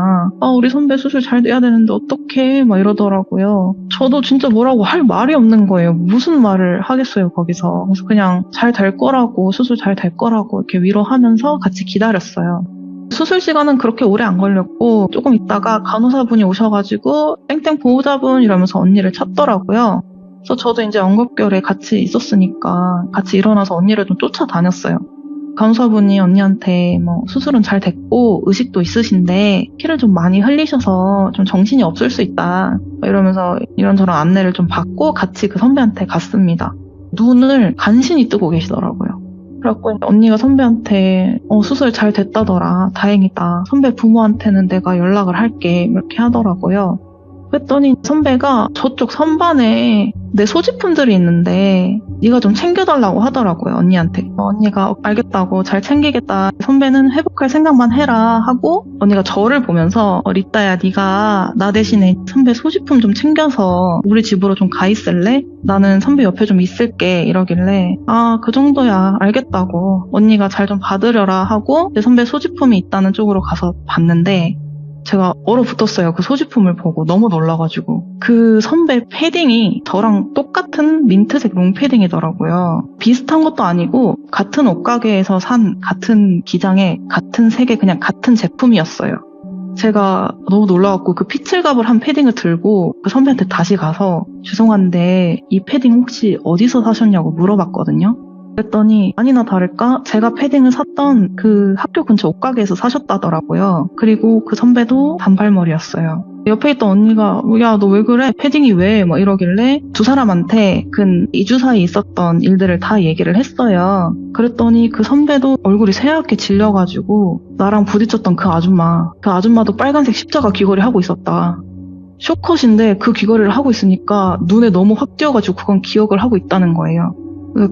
우리 선배 수술 잘 돼야 되는데 어떡해. 막 이러더라고요. 저도 진짜 뭐라고 할 말이 없는 거예요. 무슨 말을 하겠어요, 거기서. 그래서 그냥 잘 될 거라고, 수술 잘 될 거라고 이렇게 위로하면서 같이 기다렸어요. 수술 시간은 그렇게 오래 안 걸렸고 조금 있다가 간호사분이 오셔가지고 땡땡 보호자분 이러면서 언니를 찾더라고요. 그래서 저도 이제 언급결에 같이 있었으니까 같이 일어나서 언니를 좀 쫓아다녔어요. 간호사분이 언니한테 뭐 수술은 잘 됐고 의식도 있으신데 피를 좀 많이 흘리셔서 좀 정신이 없을 수 있다 이러면서 이런저런 안내를 좀 받고 같이 그 선배한테 갔습니다. 눈을 간신히 뜨고 계시더라고요. 그래갖고 언니가 선배한테 수술 잘 됐다더라. 다행이다. 선배 부모한테는 내가 연락을 할게. 이렇게 하더라고요. 그랬더니 선배가 저쪽 선반에 내 소지품들이 있는데 네가 좀 챙겨달라고 하더라고요, 언니한테. 언니가 알겠다고 잘 챙기겠다. 선배는 회복할 생각만 해라 하고 언니가 저를 보면서 리따야 네가 나 대신에 선배 소지품 좀 챙겨서 우리 집으로 좀 가 있을래? 나는 선배 옆에 좀 있을게 이러길래 그 정도야 알겠다고 언니가 잘 좀 받으려라 하고 선배 소지품이 있다는 쪽으로 가서 봤는데 제가 얼어붙었어요. 그 소지품을 보고 너무 놀라가지고. 그 선배 패딩이 저랑 똑같은 민트색 롱패딩이더라고요. 비슷한 것도 아니고 같은 옷가게에서 산 같은 기장에 같은 색의 그냥 같은 제품이었어요. 제가 너무 놀라갖고 그 피칠갑을 한 패딩을 들고 그 선배한테 다시 가서 죄송한데 이 패딩 혹시 어디서 사셨냐고 물어봤거든요. 그랬더니 아니나 다를까 제가 패딩을 샀던 그 학교 근처 옷가게에서 사셨다더라고요. 그리고 그 선배도 단발머리였어요. 옆에 있던 언니가 야, 너 왜 그래? 패딩이 왜? 막 이러길래 두 사람한테 근 2주 사이 있었던 일들을 다 얘기를 했어요. 그랬더니 그 선배도 얼굴이 새하얗게 질려가지고 나랑 부딪혔던 그 아줌마도 빨간색 십자가 귀걸이 하고 있었다. 쇼컷인데 그 귀걸이를 하고 있으니까 눈에 너무 확 띄어가지고 그건 기억을 하고 있다는 거예요.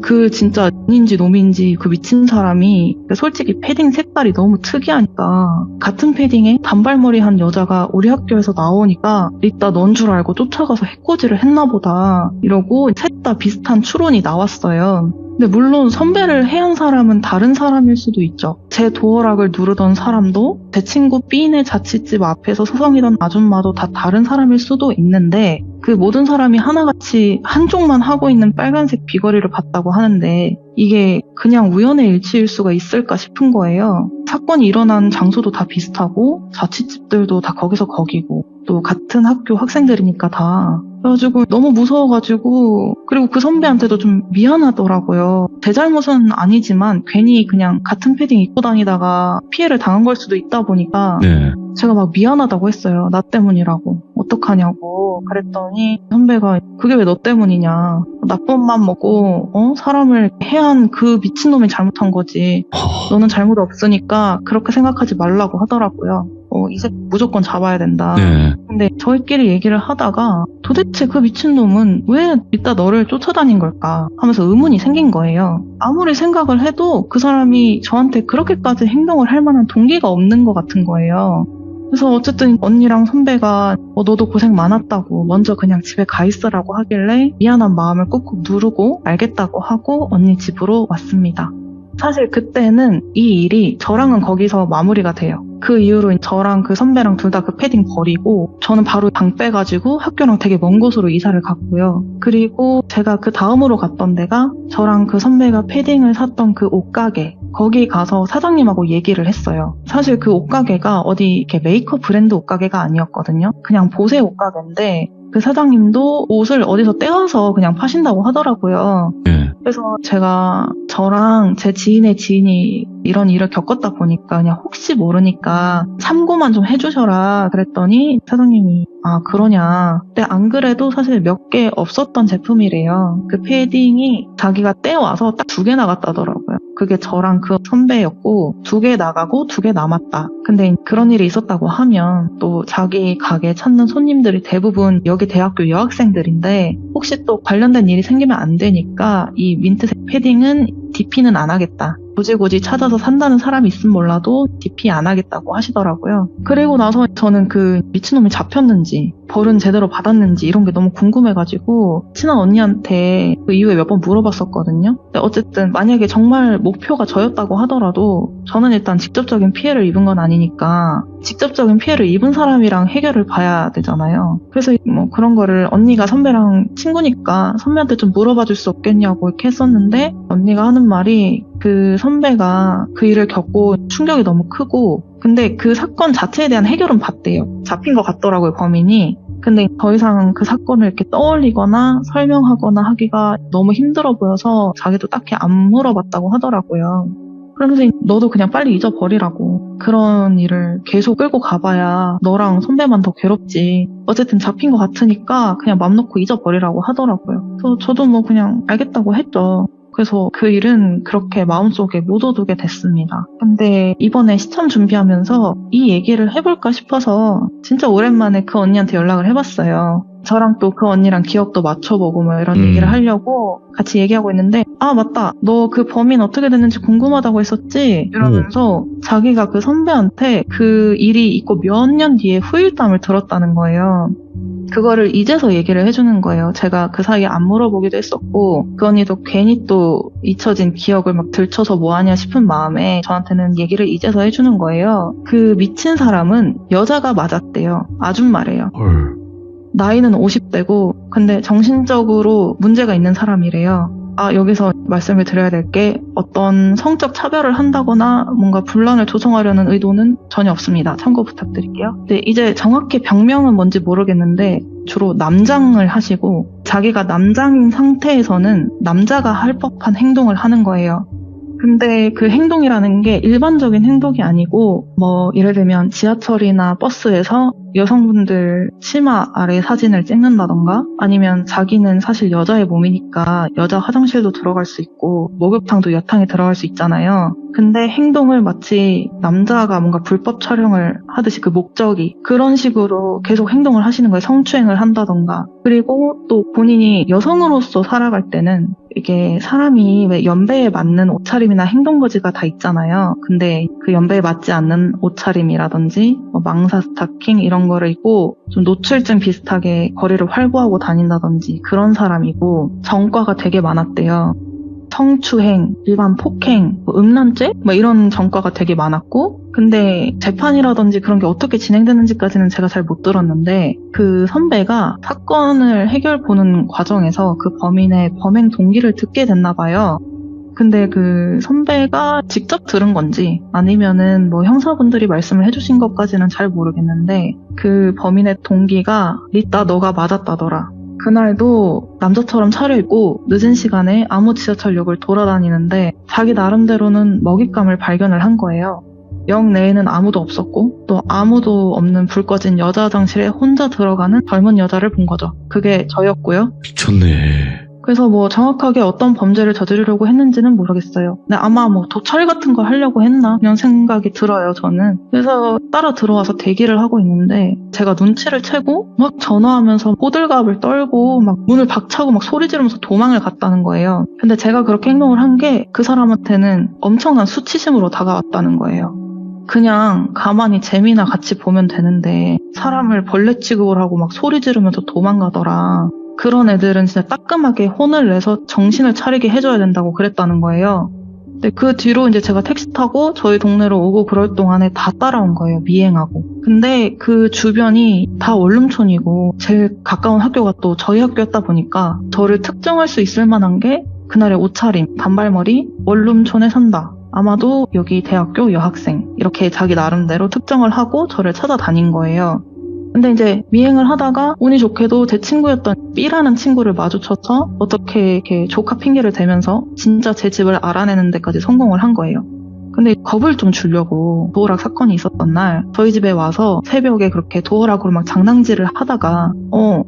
그 진짜 인지 놈인지 그 미친 사람이 솔직히 패딩 색깔이 너무 특이하니까 같은 패딩에 단발머리 한 여자가 우리 학교에서 나오니까 리따 넌 줄 알고 쫓아가서 해코지를 했나 보다 이러고 셋 다 비슷한 추론이 나왔어요. 근데 물론 선배를 해한 사람은 다른 사람일 수도 있죠. 제 도어락을 누르던 사람도 제 친구 B네 자취집 앞에서 서성이던 아줌마도 다 다른 사람일 수도 있는데 그 모든 사람이 하나같이 한쪽만 하고 있는 빨간색 귀걸이를 봤다고 하는데 이게 그냥 우연의 일치일 수가 있을까 싶은 거예요. 사건이 일어난 장소도 다 비슷하고 자취집들도 다 거기서 거기고 또 같은 학교 학생들이니까 다. 그래가지고 너무 무서워가지고 그리고 그 선배한테도 좀 미안하더라고요. 제 잘못은 아니지만 괜히 그냥 같은 패딩 입고 다니다가 피해를 당한 걸 수도 있다 보니까 네. 제가 막 미안하다고 했어요. 나 때문이라고. 어떡하냐고. 그랬더니 선배가 그게 왜 너 때문이냐. 나쁜 맘 먹고 사람을 해한 그 미친놈이 잘못한 거지. 너는 잘못 없으니까 그렇게 생각하지 말라고 하더라고요. 이 새끼 무조건 잡아야 된다. 네. 근데 저희끼리 얘기를 하다가 도대체 그 미친놈은 왜 이따 너를 쫓아다닌 걸까 하면서 의문이 생긴 거예요. 아무리 생각을 해도 그 사람이 저한테 그렇게까지 행동을 할 만한 동기가 없는 것 같은 거예요. 그래서 어쨌든 언니랑 선배가 너도 고생 많았다고 먼저 그냥 집에 가 있으라고 하길래 미안한 마음을 꾹꾹 누르고 알겠다고 하고 언니 집으로 왔습니다. 사실 그때는 이 일이 저랑은 거기서 마무리가 돼요. 그 이후로 저랑 그 선배랑 둘 다 그 패딩 버리고 저는 바로 방 빼가지고 학교랑 되게 먼 곳으로 이사를 갔고요. 그리고 제가 그 다음으로 갔던 데가 저랑 그 선배가 패딩을 샀던 그 옷가게 거기 가서 사장님하고 얘기를 했어요. 사실 그 옷가게가 어디 이렇게 메이크업 브랜드 옷가게가 아니었거든요. 그냥 보세 옷가게인데 그 사장님도 옷을 어디서 떼와서 그냥 파신다고 하더라고요. 예. 그래서 제가 저랑 제 지인의 지인이 이런 일을 겪었다 보니까 그냥 혹시 모르니까 참고만 좀 해주셔라 그랬더니 사장님이 아 그러냐. 근데 안 그래도 사실 몇 개 없었던 제품이래요. 그 패딩이 자기가 떼와서 딱 2개 나갔다더라고요. 그게 저랑 그 선배였고 2개 나가고 2개 남았다. 근데 그런 일이 있었다고 하면 또 자기 가게 찾는 손님들이 대부분 여기 대학교 여학생들인데 혹시 또 관련된 일이 생기면 안 되니까 이 민트색 패딩은 DP는 안 하겠다. 굳이 찾아서 산다는 사람이 있으면 몰라도 DP 안 하겠다고 하시더라고요. 그리고 나서 저는 그 미친놈이 잡혔는지 벌은 제대로 받았는지 이런 게 너무 궁금해가지고 친한 언니한테 그 이후에 몇 번 물어봤었거든요. 근데 어쨌든 만약에 정말 목표가 저였다고 하더라도 저는 일단 직접적인 피해를 입은 건 아니니까 직접적인 피해를 입은 사람이랑 해결을 봐야 되잖아요. 그래서 뭐 그런 거를 언니가 선배랑 친구니까 선배한테 좀 물어봐 줄 수 없겠냐고 이렇게 했었는데 언니가 하는 말이 그 선배가 그 일을 겪고 충격이 너무 크고 근데 그 사건 자체에 대한 해결은 봤대요. 잡힌 것 같더라고요, 범인이. 근데 더 이상 그 사건을 이렇게 떠올리거나 설명하거나 하기가 너무 힘들어 보여서 자기도 딱히 안 물어봤다고 하더라고요. 그러면서 너도 그냥 빨리 잊어버리라고. 그런 일을 계속 끌고 가봐야 너랑 선배만 더 괴롭지. 어쨌든 잡힌 것 같으니까 그냥 맘 놓고 잊어버리라고 하더라고요. 그래서 저도 뭐 그냥 알겠다고 했죠. 그래서 그 일은 그렇게 마음속에 묻어두게 됐습니다. 근데 이번에 시험 준비하면서 이 얘기를 해볼까 싶어서 진짜 오랜만에 그 언니한테 연락을 해봤어요. 저랑 또 그 언니랑 기억도 맞춰보고 뭐 이런 얘기를 하려고 같이 얘기하고 있는데 아 맞다 너 그 범인 어떻게 됐는지 궁금하다고 했었지? 이러면서 자기가 그 선배한테 그 일이 있고 몇 년 뒤에 후일담을 들었다는 거예요. 그거를 이제서 얘기를 해주는 거예요. 제가 그 사이에 안 물어보기도 했었고 그 언니도 괜히 또 잊혀진 기억을 막 들춰서 뭐하냐 싶은 마음에 저한테는 얘기를 이제서 해주는 거예요. 그 미친 사람은 여자가 맞았대요. 아줌마래요. 헐. 나이는 50대고 근데 정신적으로 문제가 있는 사람이래요. 아 여기서 말씀을 드려야 될 게 어떤 성적 차별을 한다거나 뭔가 분란을 조성하려는 의도는 전혀 없습니다. 참고 부탁드릴게요. 근데 이제 정확히 병명은 뭔지 모르겠는데 주로 남장을 하시고 자기가 남장인 상태에서는 남자가 할 법한 행동을 하는 거예요. 근데 그 행동이라는 게 일반적인 행동이 아니고 뭐 예를 들면 지하철이나 버스에서 여성분들 치마 아래 사진을 찍는다던가 아니면 자기는 사실 여자의 몸이니까 여자 화장실도 들어갈 수 있고 목욕탕도 여탕에 들어갈 수 있잖아요. 근데 행동을 마치 남자가 뭔가 불법 촬영을 하듯이 그 목적이 그런 식으로 계속 행동을 하시는 거예요. 성추행을 한다던가. 그리고 또 본인이 여성으로서 살아갈 때는 이게 사람이 왜 연배에 맞는 옷차림이나 행동거지가 다 있잖아요. 근데 그 연배에 맞지 않는 옷차림이라든지 뭐 망사 스타킹 이런 거를 입고 좀 노출증 비슷하게 거리를 활보하고 다닌다든지 그런 사람이고 전과가 되게 많았대요. 성추행, 일반 폭행, 뭐 음란죄? 뭐 이런 전과가 되게 많았고 근데 재판이라든지 그런 게 어떻게 진행되는지까지는 제가 잘 못 들었는데 그 선배가 사건을 해결 보는 과정에서 그 범인의 범행 동기를 듣게 됐나 봐요. 근데 그 선배가 직접 들은 건지 아니면은 뭐 형사분들이 말씀을 해주신 것까지는 잘 모르겠는데 그 범인의 동기가 리따 너가 맞았다더라. 그날도 남자처럼 차려입고 늦은 시간에 아무 지하철역을 돌아다니는데 자기 나름대로는 먹잇감을 발견을 한 거예요. 역 내에는 아무도 없었고 또 아무도 없는 불 꺼진 여자 화장실에 혼자 들어가는 젊은 여자를 본 거죠. 그게 저였고요. 미쳤네. 그래서 뭐 정확하게 어떤 범죄를 저지르려고 했는지는 모르겠어요. 근데 아마 뭐 도찰 같은 걸 하려고 했나 이런 생각이 들어요, 저는. 그래서 따라 들어와서 대기를 하고 있는데 제가 눈치를 채고 막 전화하면서 호들갑을 떨고 막 문을 박차고 막 소리 지르면서 도망을 갔다는 거예요. 근데 제가 그렇게 행동을 한 게 그 사람한테는 엄청난 수치심으로 다가왔다는 거예요. 그냥 가만히 재미나 같이 보면 되는데 사람을 벌레 취급을 하고 막 소리 지르면서 도망가더라. 그런 애들은 진짜 따끔하게 혼을 내서 정신을 차리게 해줘야 된다고 그랬다는 거예요. 근데 그 뒤로 이제 제가 택시 타고 저희 동네로 오고 그럴 동안에 다 따라온 거예요. 미행하고. 근데 그 주변이 다 원룸촌이고 제일 가까운 학교가 또 저희 학교였다 보니까 저를 특정할 수 있을 만한 게 그날의 옷차림, 단발머리, 원룸촌에 산다. 아마도 여기 대학교 여학생 이렇게 자기 나름대로 특정을 하고 저를 찾아다닌 거예요. 근데 이제 미행을 하다가 운이 좋게도 제 친구였던 B라는 친구를 마주쳐서 어떻게 이렇게 조카 핑계를 대면서 진짜 제 집을 알아내는 데까지 성공을 한 거예요. 근데 겁을 좀 주려고 도어락 사건이 있었던 날 저희 집에 와서 새벽에 그렇게 도어락으로 막 장난질을 하다가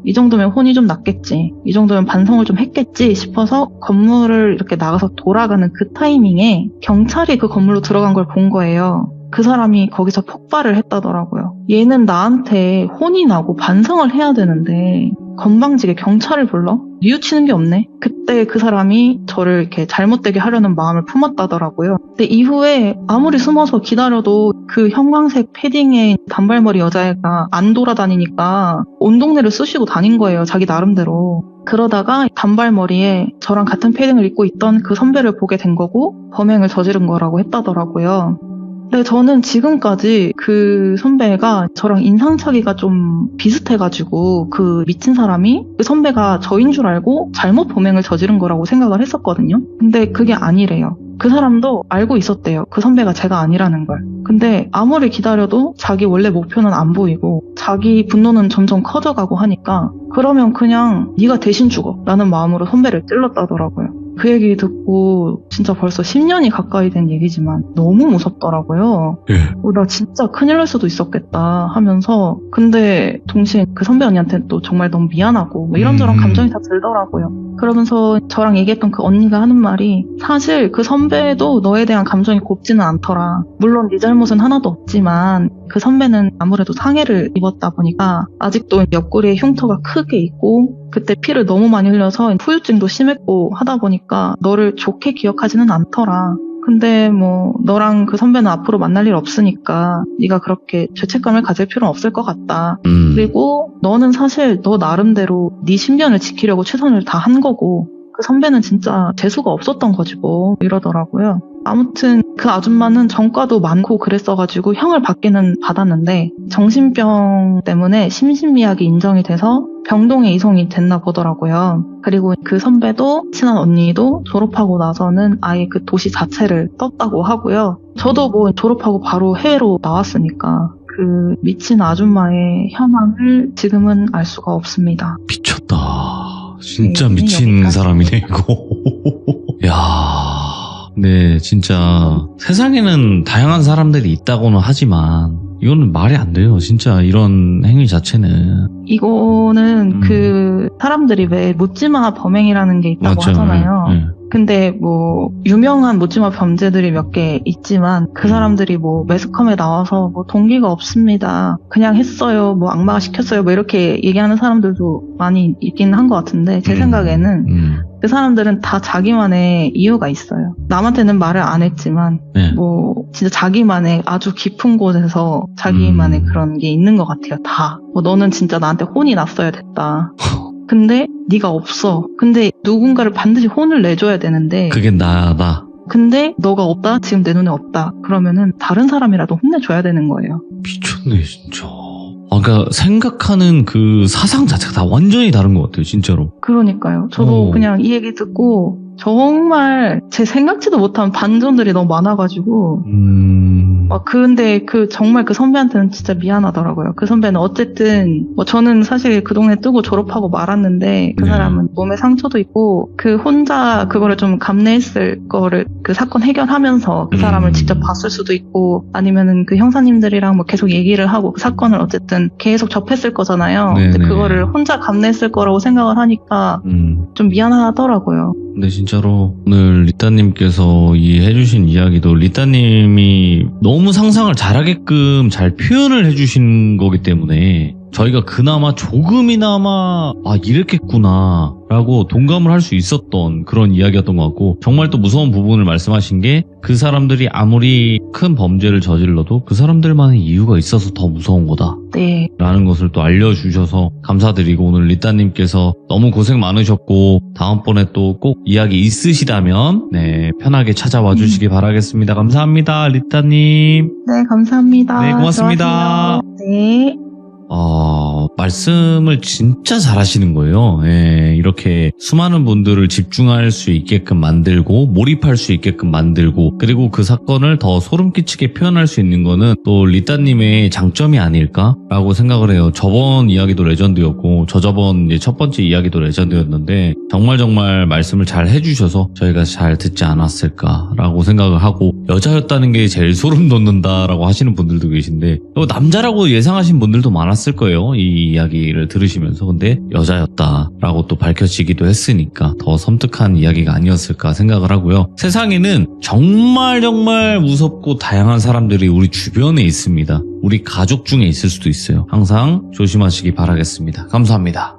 이 정도면 혼이 좀 났겠지, 이 정도면 반성을 좀 했겠지 싶어서 건물을 이렇게 나가서 돌아가는 그 타이밍에 경찰이 그 건물로 들어간 걸 본 거예요. 그 사람이 거기서 폭발을 했다더라고요. 얘는 나한테 혼이 나고 반성을 해야 되는데 건방지게 경찰을 불러? 뉘우치는 게 없네. 그때 그 사람이 저를 이렇게 잘못되게 하려는 마음을 품었다더라고요. 근데 이후에 아무리 숨어서 기다려도 그 형광색 패딩의 단발머리 여자애가 안 돌아다니니까 온 동네를 쑤시고 다닌 거예요. 자기 나름대로. 그러다가 단발머리에 저랑 같은 패딩을 입고 있던 그 선배를 보게 된 거고 범행을 저지른 거라고 했다더라고요. 근데 저는 지금까지 그 선배가 저랑 인상착의가 좀 비슷해가지고 그 미친 사람이 그 선배가 저인 줄 알고 잘못 범행을 저지른 거라고 생각을 했었거든요. 근데 그게 아니래요. 그 사람도 알고 있었대요. 그 선배가 제가 아니라는 걸. 근데 아무리 기다려도 자기 원래 목표는 안 보이고 자기 분노는 점점 커져가고 하니까 그러면 그냥 네가 대신 죽어 라는 마음으로 선배를 찔렀다더라고요. 그 얘기 듣고 진짜 벌써 10년이 가까이 된 얘기지만 너무 무섭더라고요. 나 진짜 큰일 날 수도 있었겠다 하면서 근데 동시에 그 선배 언니한테 또 정말 너무 미안하고 뭐 이런저런 감정이 다 들더라고요. 그러면서 저랑 얘기했던 그 언니가 하는 말이 사실 그 선배도 너에 대한 감정이 곱지는 않더라. 물론 네 잘못은 하나도 없지만 그 선배는 아무래도 상해를 입었다 보니까 아직도 옆구리에 흉터가 크게 있고 그때 피를 너무 많이 흘려서 후유증도 심했고 하다 보니까 너를 좋게 기억하지는 않더라. 근데 뭐 너랑 그 선배는 앞으로 만날 일 없으니까 네가 그렇게 죄책감을 가질 필요는 없을 것 같다. 그리고 너는 사실 너 나름대로 네 신변을 지키려고 최선을 다한 거고 그 선배는 진짜 재수가 없었던 거지 뭐 이러더라고요. 아무튼 그 아줌마는 전과도 많고 그랬어가지고 형을 받기는 받았는데 정신병 때문에 심신미약이 인정이 돼서 병동에 이송이 됐나 보더라고요. 그리고 그 선배도 친한 언니도 졸업하고 나서는 아예 그 도시 자체를 떴다고 하고요. 저도 뭐 졸업하고 바로 해외로 나왔으니까 그 미친 아줌마의 현황을 지금은 알 수가 없습니다. 미쳤다. 진짜 네, 미친 여기까지. 사람이네 이거. 야, 네 진짜 세상에는 다양한 사람들이 있다고는 하지만 이거는 말이 안 돼요. 진짜 이런 행위 자체는. 이거는 그 사람들이 왜 묻지마 범행이라는 게 있다고 맞죠. 하잖아요. 네. 근데 뭐 유명한 묻지마 범죄들이 몇 개 있지만 그 사람들이 뭐 매스컴에 나와서 뭐 동기가 없습니다. 그냥 했어요. 뭐 악마가 시켰어요. 뭐 이렇게 얘기하는 사람들도 많이 있긴 한 것 같은데 제 생각에는 그 사람들은 다 자기만의 이유가 있어요. 남한테는 말을 안 했지만 네. 뭐 진짜 자기만의 아주 깊은 곳에서 자기만의 그런 게 있는 것 같아요. 다. 뭐 너는 진짜 나한테 혼이 났어야 됐다. 근데 네가 없어. 근데 누군가를 반드시 혼을 내줘야 되는데 그게 나다. 근데 너가 없다? 지금 내 눈에 없다. 그러면은 다른 사람이라도 혼내줘야 되는 거예요. 미쳤네 진짜. 그러니까 생각하는 그 사상 자체가 다 완전히 다른 것 같아요 진짜로. 그러니까요. 저도 그냥 이 얘기 듣고 정말 제 생각지도 못한 반전들이 너무 많아가지고 근데 정말 그 선배한테는 진짜 미안하더라고요. 그 선배는 어쨌든 뭐 저는 사실 그 동네 뜨고 졸업하고 말았는데 그 사람은 몸에 상처도 있고 그 혼자 그거를 좀 감내했을 거를 그 사건 해결하면서 그 사람을 직접 봤을 수도 있고 아니면은 그 형사님들이랑 뭐 계속 얘기를 하고 그 사건을 어쨌든 계속 접했을 거잖아요. 근데 그거를 혼자 감내했을 거라고 생각을 하니까 좀 미안하더라고요. 근데 진짜로 오늘 리따님께서 이 해주신 이야기도 리따님이 너무 상상을 잘하게끔 잘 표현을 해주신 거기 때문에 저희가 그나마 조금이나마 이랬겠구나 라고 동감을 할 수 있었던 그런 이야기였던 것 같고 정말 또 무서운 부분을 말씀하신 게 그 사람들이 아무리 큰 범죄를 저질러도 그 사람들만의 이유가 있어서 더 무서운 거다. 네. 라는 것을 또 알려주셔서 감사드리고 오늘 리따님께서 너무 고생 많으셨고 다음번에 또 꼭 이야기 있으시다면 편하게 찾아와 주시기 바라겠습니다. 감사합니다 리따님. 네, 감사합니다. 네, 고맙습니다. 들어가세요. 네. 말씀을 진짜 잘하시는 거예요. 예, 이렇게 수많은 분들을 집중할 수 있게끔 만들고 몰입할 수 있게끔 만들고 그리고 그 사건을 더 소름 끼치게 표현할 수 있는 거는 또 리따님의 장점이 아닐까라고 생각을 해요. 저번 이야기도 레전드였고 저저번 이제 첫 번째 이야기도 레전드였는데 정말 말씀을 잘 해주셔서 저희가 잘 듣지 않았을까라고 생각을 하고 여자였다는 게 제일 소름 돋는다라고 하시는 분들도 계신데 또 남자라고 예상하신 분들도 많았을 거예요. 이 이야기를 들으시면서. 근데 여자였다라고 또 밝혀지기도 했으니까 더 섬뜩한 이야기가 아니었을까 생각을 하고요. 세상에는 정말 무섭고 다양한 사람들이 우리 주변에 있습니다. 우리 가족 중에 있을 수도 있어요. 항상 조심하시기 바라겠습니다. 감사합니다.